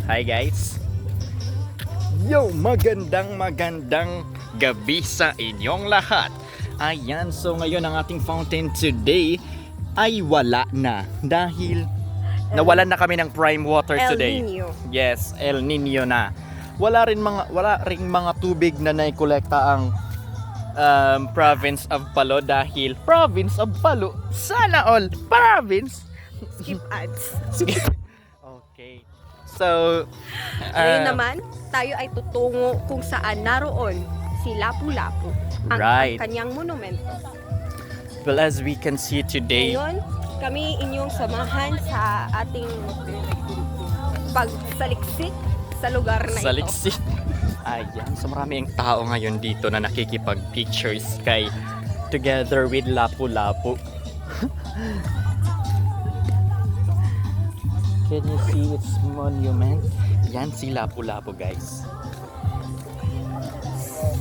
Hi guys. Yo, magandang gabi sa inyong lahat. Ayan, so ngayon ang ating fountain today ay wala na dahil nawalan na kami ng prime water today. El Nino. Yes, El Nino na. Wala ring mga tubig na naikolekta ang province of Palo dahil province of Palo. Sana all province. Skip ads. Okay. So, Ngayon naman, tayo ay tutungo kung saan naroon si Lapu-Lapu, ang Right. kanyang monumento. well, as we can see today, Ngayon, kami inyong samahan sa ating pagsaliksik sa lugar na sa ito. Lixit. Ayan, so maraming tao ngayon dito na nakikipag-pictures kay together with Lapu-Lapu. Can you see its monument? Yan si Lapu-Lapu, guys.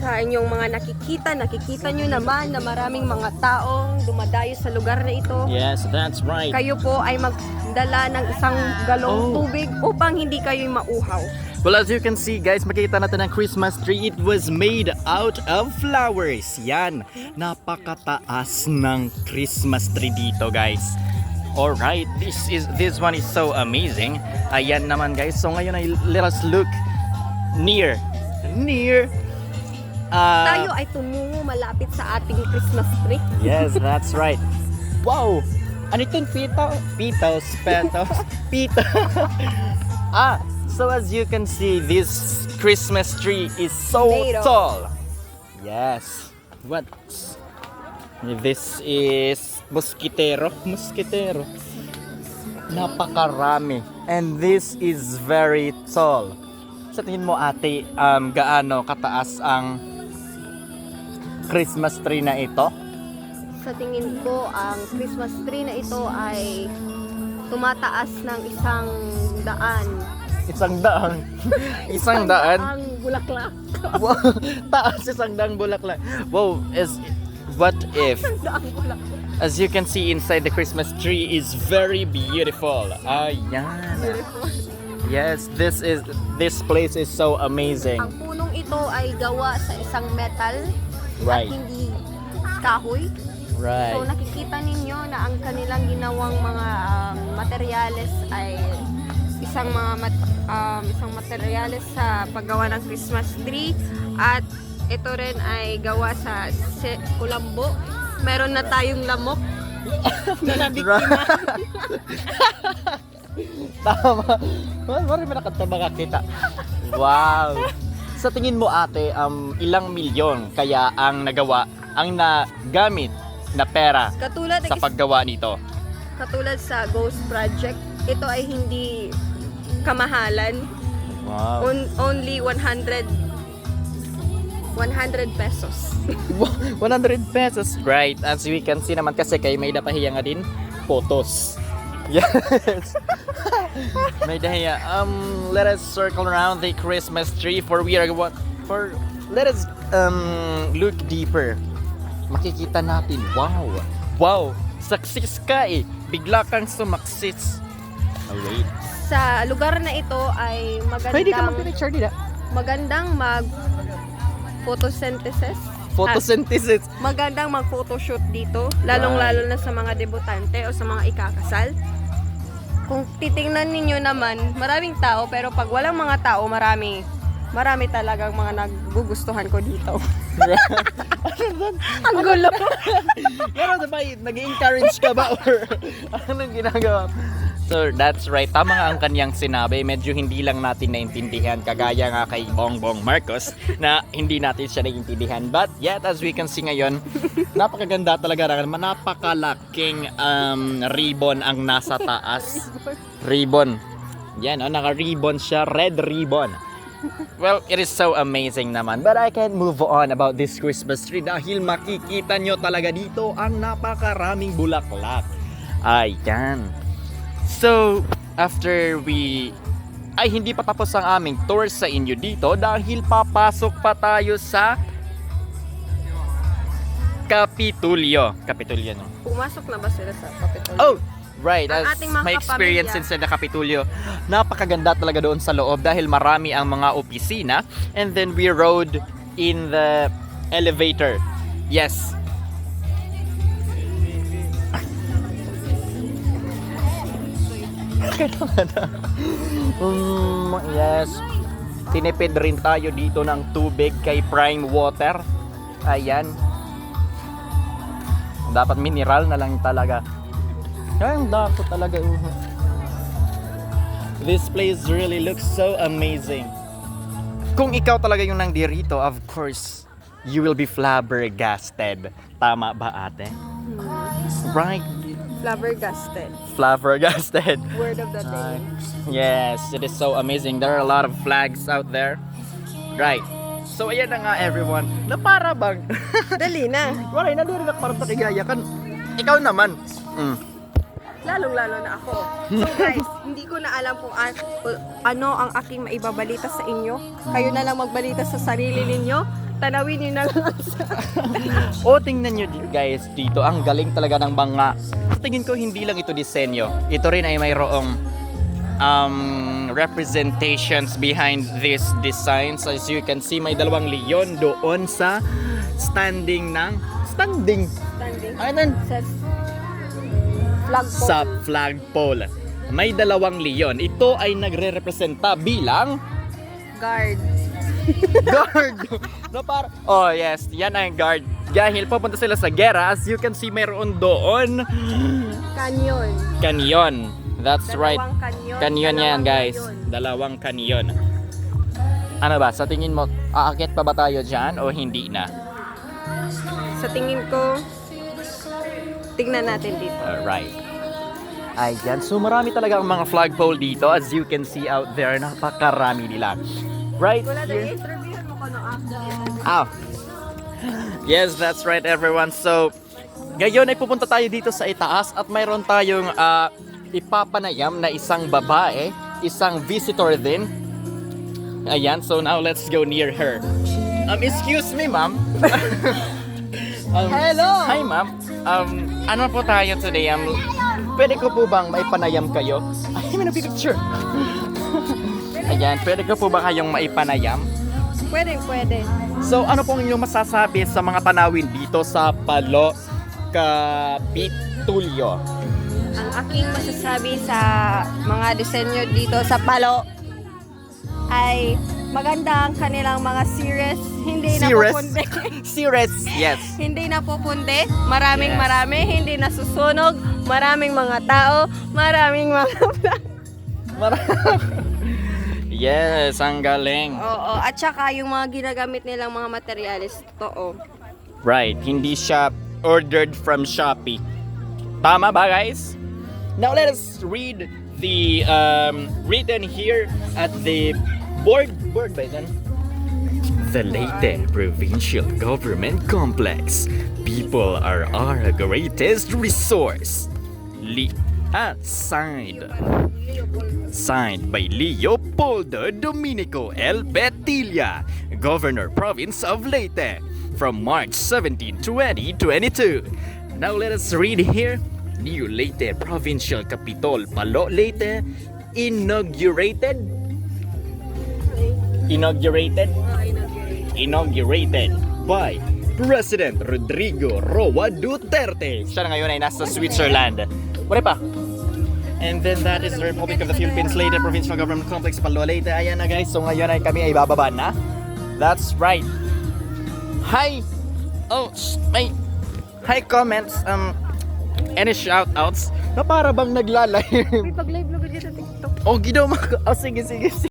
Sa inyong mga nakikita nyo naman na maraming mga taong dumadayo sa lugar na ito. Yes, that's right. Kayo po ay magdala ng isang galong tubig upang hindi kayo mauhaw. Well, as you can see, guys, makikita natin ang Christmas tree. It was made out of flowers. Yan, napakataas ng Christmas tree dito, guys. Alright, this one is so amazing. Ayan naman, guys. So ngayon ay let us look near. Tayo ay tumungo malapit sa ating Christmas tree. Yes, that's right. Wow! Ano itong petals? So as you can see, this Christmas tree is so Made of- tall. Yes. What? This is mosquitero. Napakarami. And this is very tall. Sa tingin mo, ate, gaano kataas ang Christmas tree na ito? Sa tingin ko, ang Christmas tree na ito ay tumataas ng 100. Isang daan. Isang daan? Ang bulaklak. Wow, taas 100 bulaklak. Wow, what if, Ang bulaklak. as you can see inside the Christmas tree is very beautiful. Ayan. Yes, this place is so amazing. Ang punong ito ay gawa sa isang metal Right. at hindi kahoy. So Right. nakikita ninyo na ang kanilang ginawang mga materyales ay isang materyales sa paggawa ng Christmas tree, at ito rin ay gawa sa kulambo. Meron na tayong lamok na nabiktima. Tama. Marami na kanta makakita. Wow. Sa tingin mo, ate, ilang milyon kaya ang nagamit na pera Katulad sa paggawa nito? katulad sa Ghost Project, ito ay hindi kamahalan. Wow. Only 100 pesos. 100 pesos. Right. As we can see naman kasi kay may dapahiya nga din photos. Yes. May dahiya. Let us circle around the Christmas tree let us look deeper. Makikita natin. Wow. Wow. Success ka eh. Bigla kang sumaksis. Oh, wait. Sa lugar na ito ay Pwede ka mag-picture nila. magandang photosynthesis. Photosynthesis. Magandang mag-photoshoot dito, lalong-lalo na sa mga debutante o sa mga ikakasal. Kung titingnan ninyo naman, maraming tao, pero pag walang mga tao, marami talagang mga nagugustuhan ko dito. Ang gulo. Pero diba, nag-encourage ka ba or anong ginagawa? So that's right, tama nga ang kanyang sinabi. Medyo hindi lang natin naintindihan, kagaya nga kay Bongbong Marcos na hindi natin siya naintindihan. But yet, as we can see ngayon, napakaganda talaga. Napakalaking ribbon ang nasa taas. Ribbon. Yan, naka-ribbon siya, red ribbon. Well, it is so amazing naman. But I can't move on about this Christmas tree dahil makikita nyo talaga dito ang napakaraming bulaklak. Ayan. So, after hindi pa tapos ang aming tour sa inyo dito dahil papasok pa tayo sa Kapitulyo. Kapitulyo, no? Pumasok na ba sila sa Capitol? Oh! Right, Ang as ating mga my experience kapamilya. inside the Capitolio, napakaganda talaga doon sa loob dahil marami ang mga opisina, and then we rode in the elevator. Yes. Yes. Tinipid rin tayo dito ng tubig kay Prime Water. Ayan. Dapat mineral na lang talaga. Ang dako talaga. This place really looks so amazing. Kung ikaw talaga yung nangdirito, of course, you will be flabbergasted. Tama ba, ate? Right? Flabbergasted. Flabbergasted. Word of the day. Yes, it is so amazing. There are a lot of flags out there. Right. So, ayan na nga everyone. Na para bang... Dali na. Wala, nandiyan na parang nakigayakan. Ikaw naman. Lalong-lalo na ako. So guys, hindi ko na alam kung ano ang aking maibabalita sa inyo. Kayo na lang magbalita sa sarili ninyo. Tanawin niyo na lang sa... O, tingnan nyo guys dito. Ang galing talaga ng mga... Tingin ko hindi lang ito disenyo. Ito rin ay mayroong representations behind these designs. As you can see, may dalawang leon doon sa standing. Standing. Ayan. Flagpole. Sa flagpole. May dalawang leon. Ito ay nagre-representa bilang Guard. guard. No, oh yes, yan ang guard. Dahil papunta sila sa gera, as you can see, mayroon doon Canyon. kanyon. That's right. Dalawang kanyon. Kanyon yan, Dalawang guys. kanyon. Dalawang kanyon. Ano ba, sa tingin mo, aakyat pa ba tayo dyan o hindi na? Sa tingin ko, tignan natin dito. Alright. Ayan, so marami talaga ang mga flagpole dito. As you can see out there, napakarami nila. Right Wala na here. interview mo ko no after. Ah. Yes, that's right everyone. So, ngayon ay pupunta tayo dito sa itaas at mayroon tayong ipapanayam na isang babae, isang visitor din. Ayan, so now let's go near her. Excuse me, ma'am. Hello! Hi, ma'am. Ano po tayo today? Pwede ko po bang maipanayam kayo? Ay, may nagpipicture. Ayan, pwede ko po ba kayong maipanayam? Pwede. So, ano pong inyong masasabi sa mga tanawin dito sa Palo Capitolio? Ang aking masasabi sa mga disenyo dito sa Palo ay maganda ang kanilang mga series. Hindi Series? napupunde. Series, yes. Hindi napupunde. Marami, hindi nasusunog. Maraming mga tao. Maraming mga Yes, ang galing. Oo. At saka yung mga ginagamit nilang mga materialis. Totoo. Right, hindi siya ordered from Shopee. Tama ba, guys? Now let us read the written here at the board ba yan? The Leyte Provincial Government Complex. People are our greatest resource. Signed by Leopoldo Dominico L. Betilla, Governor Province of Leyte, from March 17, 2022. Now let us read here. New Leyte Provincial Capitol Palo Leyte inaugurated by President Rodrigo Roa Duterte. Siya na ngayon ay nasa Switzerland. Wala pa. And then that is the Republic of the Philippines Leyte Provincial Government Complex Palo Leyte. Ayan na guys, so ngayon ay kami ay bababa na. That's right. Hi. Oh, may hi comments. Any shoutouts? Na para bang naglalive? May pag-live na ba dito sa TikTok? Oh, sige.